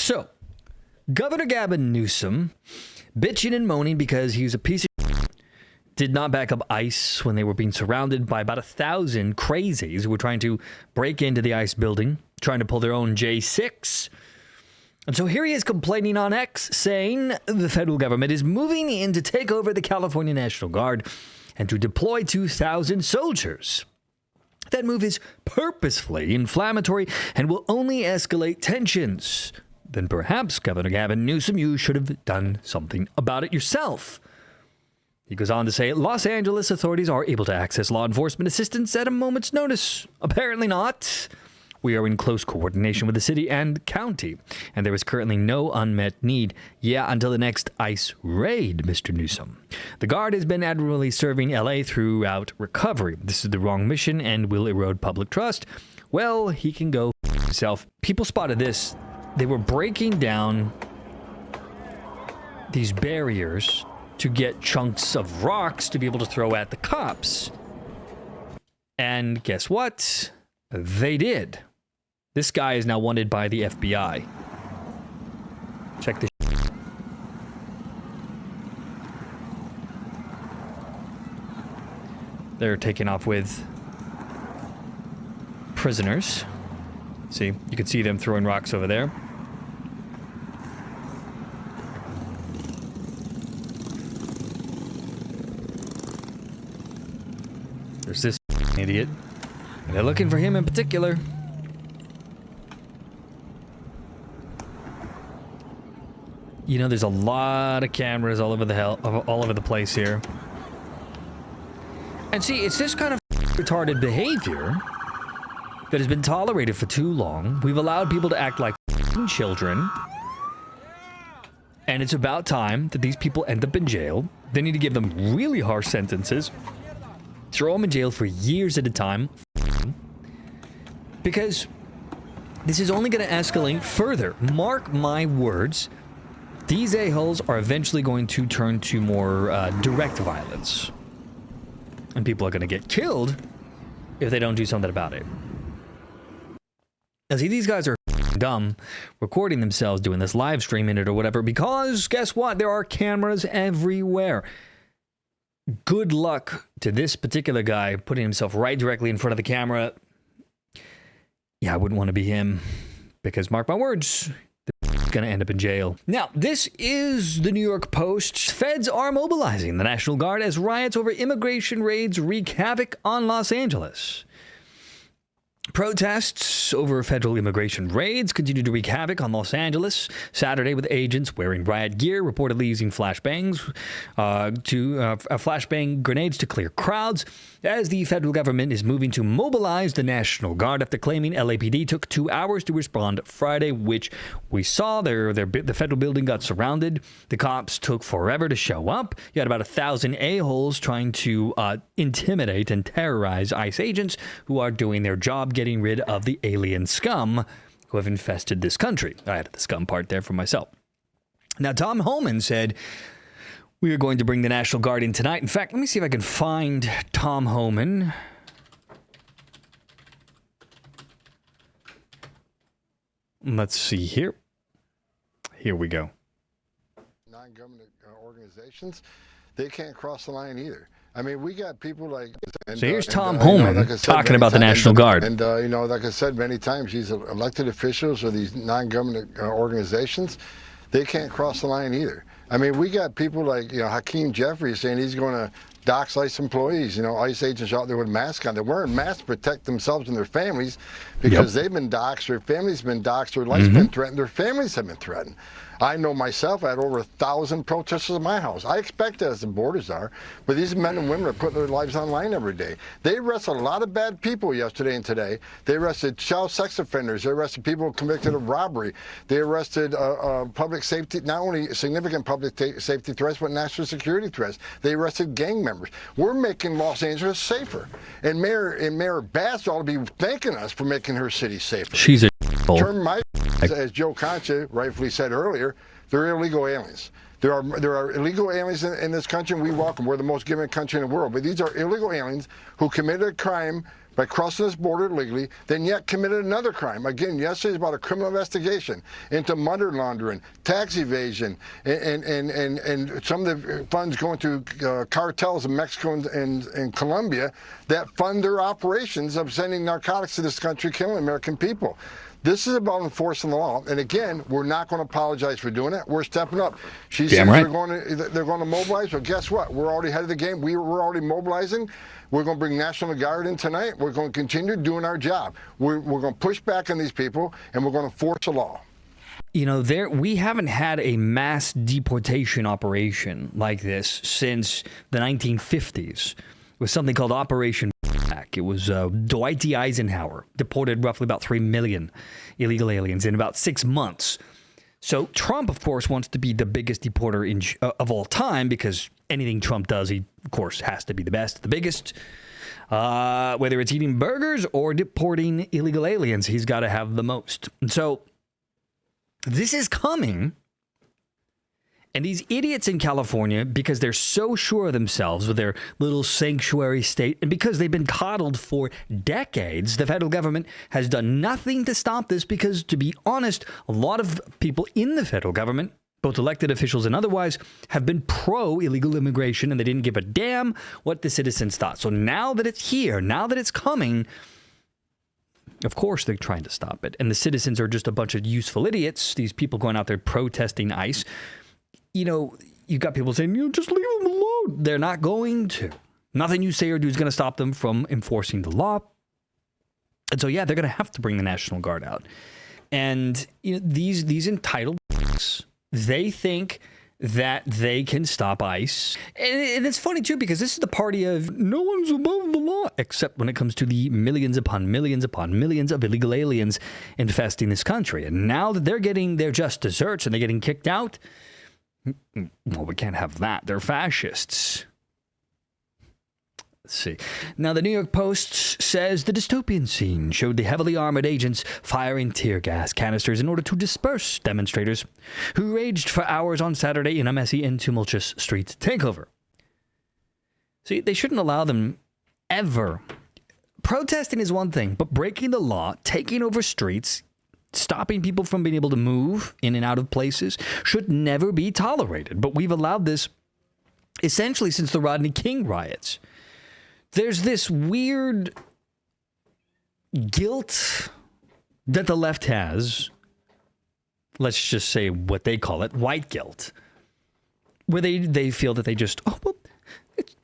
So, Governor Gavin Newsom, bitching and moaning because he's a piece of shit, did not back up ICE when they were being surrounded by about 1,000 crazies who were trying to break into the ICE building, trying to pull their own J6. And so here he is complaining on X, saying the federal government is moving in to take over the California National Guard and to deploy 2,000 soldiers. That move is purposefully inflammatory and will only escalate tensions. Then perhaps, Governor Gavin Newsom, you should have done something about it yourself. He goes on to say, Los Angeles authorities are able to access law enforcement assistance at a moment's notice. Apparently not. We are in close coordination with the city and county, and there is currently no unmet need. Yeah, until the next ICE raid, Mr. Newsom. The Guard has been admirably serving LA throughout recovery. This is the wrong mission and will erode public trust. Well, he can go himself. People spotted this. They were breaking down these barriers to get chunks of rocks to be able to throw at the cops. And guess what? They did. This guy is now wanted by the FBI. Check this. They're taking off with prisoners. See, you can see them throwing rocks over there. There's this idiot. And they're looking for him in particular. You know, there's a lot of cameras all over the place here. And see, it's this kind of retarded behavior that has been tolerated for too long. We've allowed people to act like children. And it's about time that these people end up in jail. They need to give them really harsh sentences. Throw them in jail for years at a time. Because this is only going to escalate further. Mark my words. These a-holes are eventually going to turn to more direct violence. And people are going to get killed if they don't do something about it. Now, see, these guys are dumb, recording themselves doing this, live streaming it or whatever, because guess what? There are cameras everywhere. Good luck to this particular guy putting himself right directly in front of the camera. Yeah, I wouldn't want to be him, because mark my words, they're going to end up in jail. Now, this is the New York Post. Feds are mobilizing the National Guard as riots over immigration raids wreak havoc on Los Angeles. Protests over federal immigration raids continue to wreak havoc on Los Angeles Saturday, with agents wearing riot gear reportedly using flashbang grenades to clear crowds as the federal government is moving to mobilize the National Guard after claiming LAPD took 2 hours to respond Friday, which we saw. The federal building got surrounded. The cops took forever to show up. You had about 1,000 a-holes trying to intimidate and terrorize ICE agents who are doing their job, getting rid of the alien scum who have infested this country. I added the scum part there for myself. Now, Tom Homan said, we are going to bring the National Guard in tonight. In fact, let me see if I can find Tom Homan. Let's see here. Here we go. Non-government organizations, they can't cross the line either. I mean, we got people like... So here's Tom Homan talking about the National Guard. And, like I said many times, these elected officials or these non-government organizations, they can't cross the line either. I mean, we got people like, Hakeem Jeffries saying he's going to dox ICE employees, ICE agents out there with masks on. They're wearing masks to protect themselves and their families because they've been doxxed, their families have been doxxed, their life's been threatened, their families have been threatened. I know myself, I had over 1,000 protesters at my house. I expect that as the borders are, but these men and women are putting their lives online every day. They arrested a lot of bad people yesterday and today. They arrested child sex offenders. They arrested people convicted of robbery. They arrested public safety, not only significant public safety threats, but national security threats. They arrested gang members. We're making Los Angeles safer. And Mayor Bass ought to be thanking us for making her city safer. She's a Turn my, as Joe Concha rightfully said earlier, they're illegal aliens. There are illegal aliens in this country, and we welcome. We're the most giving country in the world. But these are illegal aliens who committed a crime by crossing this border illegally, then yet committed another crime. Again, yesterday's about a criminal investigation into money laundering, tax evasion, and some of the funds going to cartels in Mexico and Colombia that fund their operations of sending narcotics to this country, killing American people. This is about enforcing the law, and again, we're not going to apologize for doing it. We're stepping up. She said right. they're going to mobilize. Well, guess what? We're already ahead of the game. We're already mobilizing. We're going to bring National Guard in tonight. We're going to continue doing our job. We're going to push back on these people, and we're going to enforce the law. You know, we haven't had a mass deportation operation like this since the 1950s. It was something called Operation Back. It was Dwight D. Eisenhower deported roughly about 3 million illegal aliens in about 6 months. So Trump, of course, wants to be the biggest deporter of all time because anything Trump does, he, of course, has to be the best, the biggest. Whether it's eating burgers or deporting illegal aliens, he's got to have the most. And so this is coming. And these idiots in California, because they're so sure of themselves with their little sanctuary state, and because they've been coddled for decades, the federal government has done nothing to stop this because, to be honest, a lot of people in the federal government, both elected officials and otherwise, have been pro-illegal immigration, and they didn't give a damn what the citizens thought. So now that it's here, now that it's coming, of course they're trying to stop it. And the citizens are just a bunch of useful idiots, these people going out there protesting ICE. You know, you've got people saying, just leave them alone. They're not going to. Nothing you say or do is going to stop them from enforcing the law. And so, yeah, they're going to have to bring the National Guard out. And these entitled they think that they can stop ICE. And it's funny, too, because this is the party of no one's above the law, except when it comes to the millions upon millions upon millions of illegal aliens infesting this country. And now that they're getting their just desserts and they're getting kicked out, well, we can't have that. They're fascists. Let's see. Now, the New York Post says the dystopian scene showed the heavily armored agents firing tear gas canisters in order to disperse demonstrators who raged for hours on Saturday in a messy and tumultuous street takeover. See, they shouldn't allow them ever. Protesting is one thing, but breaking the law, taking over streets, stopping people from being able to move in and out of places should never be tolerated. But we've allowed this essentially since the Rodney King riots. There's this weird guilt that the left has. Let's just say what they call it, white guilt, where they feel that they just,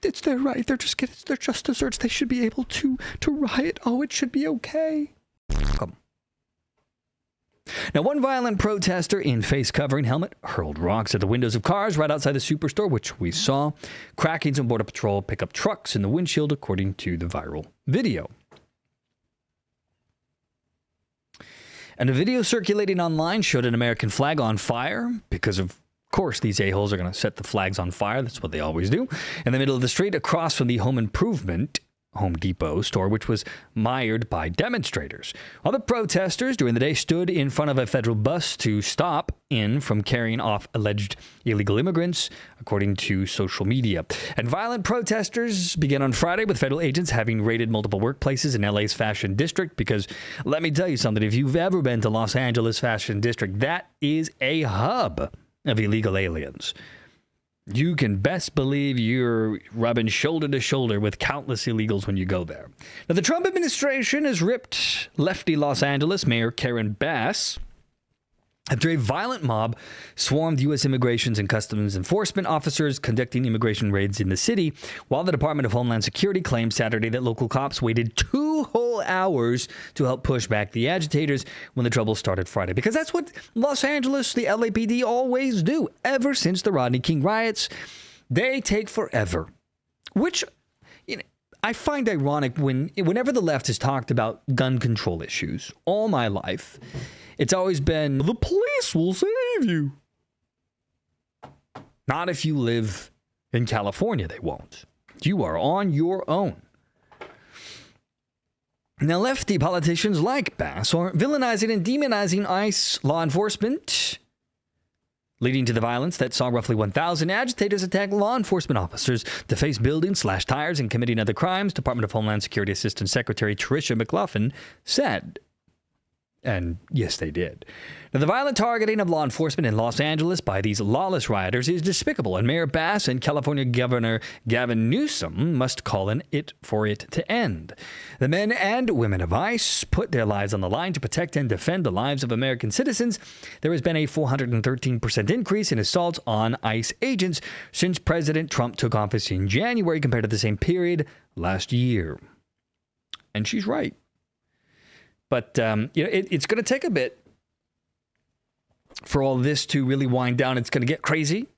it's their right. They're just their just desserts. They should be able to riot. Oh, it should be okay. Now, one violent protester in face-covering helmet hurled rocks at the windows of cars right outside the Superstore, which we saw, cracking some Border Patrol pickup trucks in the windshield, according to the viral video. And a video circulating online showed an American flag on fire because of course, these a-holes are going to set the flags on fire. That's what they always do. In the middle of the street across from the Home Depot store, which was mired by demonstrators. Other protesters during the day stood in front of a federal bus to stop in from carrying off alleged illegal immigrants, according to social media. And violent protesters began on Friday with federal agents having raided multiple workplaces in LA's Fashion District, because let me tell you something, if you've ever been to Los Angeles Fashion District, that is a hub of illegal aliens. You can best believe you're rubbing shoulder to shoulder with countless illegals when you go there. Now, the Trump administration has ripped lefty Los Angeles Mayor Karen Bass after a violent mob swarmed U.S. Immigrations and Customs Enforcement officers conducting immigration raids in the city, while the Department of Homeland Security claimed Saturday that local cops waited 2 whole hours to help push back the agitators when the trouble started Friday. Because that's what Los Angeles, the LAPD, always do. Ever since the Rodney King riots, they take forever. Which, I find ironic whenever the left has talked about gun control issues all my life. It's always been, the police will save you. Not if you live in California, they won't. You are on your own. Now, lefty politicians like Bass are villainizing and demonizing ICE law enforcement leading to the violence that saw roughly 1,000 agitators attack law enforcement officers, deface buildings, slash tires, and committing other crimes, Department of Homeland Security Assistant Secretary Tricia McLaughlin said. And yes, they did. Now, the violent targeting of law enforcement in Los Angeles by these lawless rioters is despicable, and Mayor Bass and California Governor Gavin Newsom must call for it to end. The men and women of ICE put their lives on the line to protect and defend the lives of American citizens. There has been a 413% increase in assaults on ICE agents since President Trump took office in January compared to the same period last year. And she's right. But it's going to take a bit for all this to really wind down. It's going to get crazy.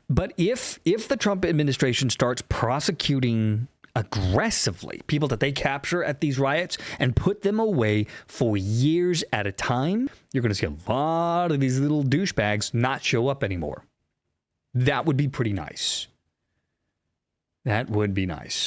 But if the Trump administration starts prosecuting aggressively people that they capture at these riots and put them away for years at a time, you're going to see a lot of these little douchebags not show up anymore. That would be pretty nice. That would be nice.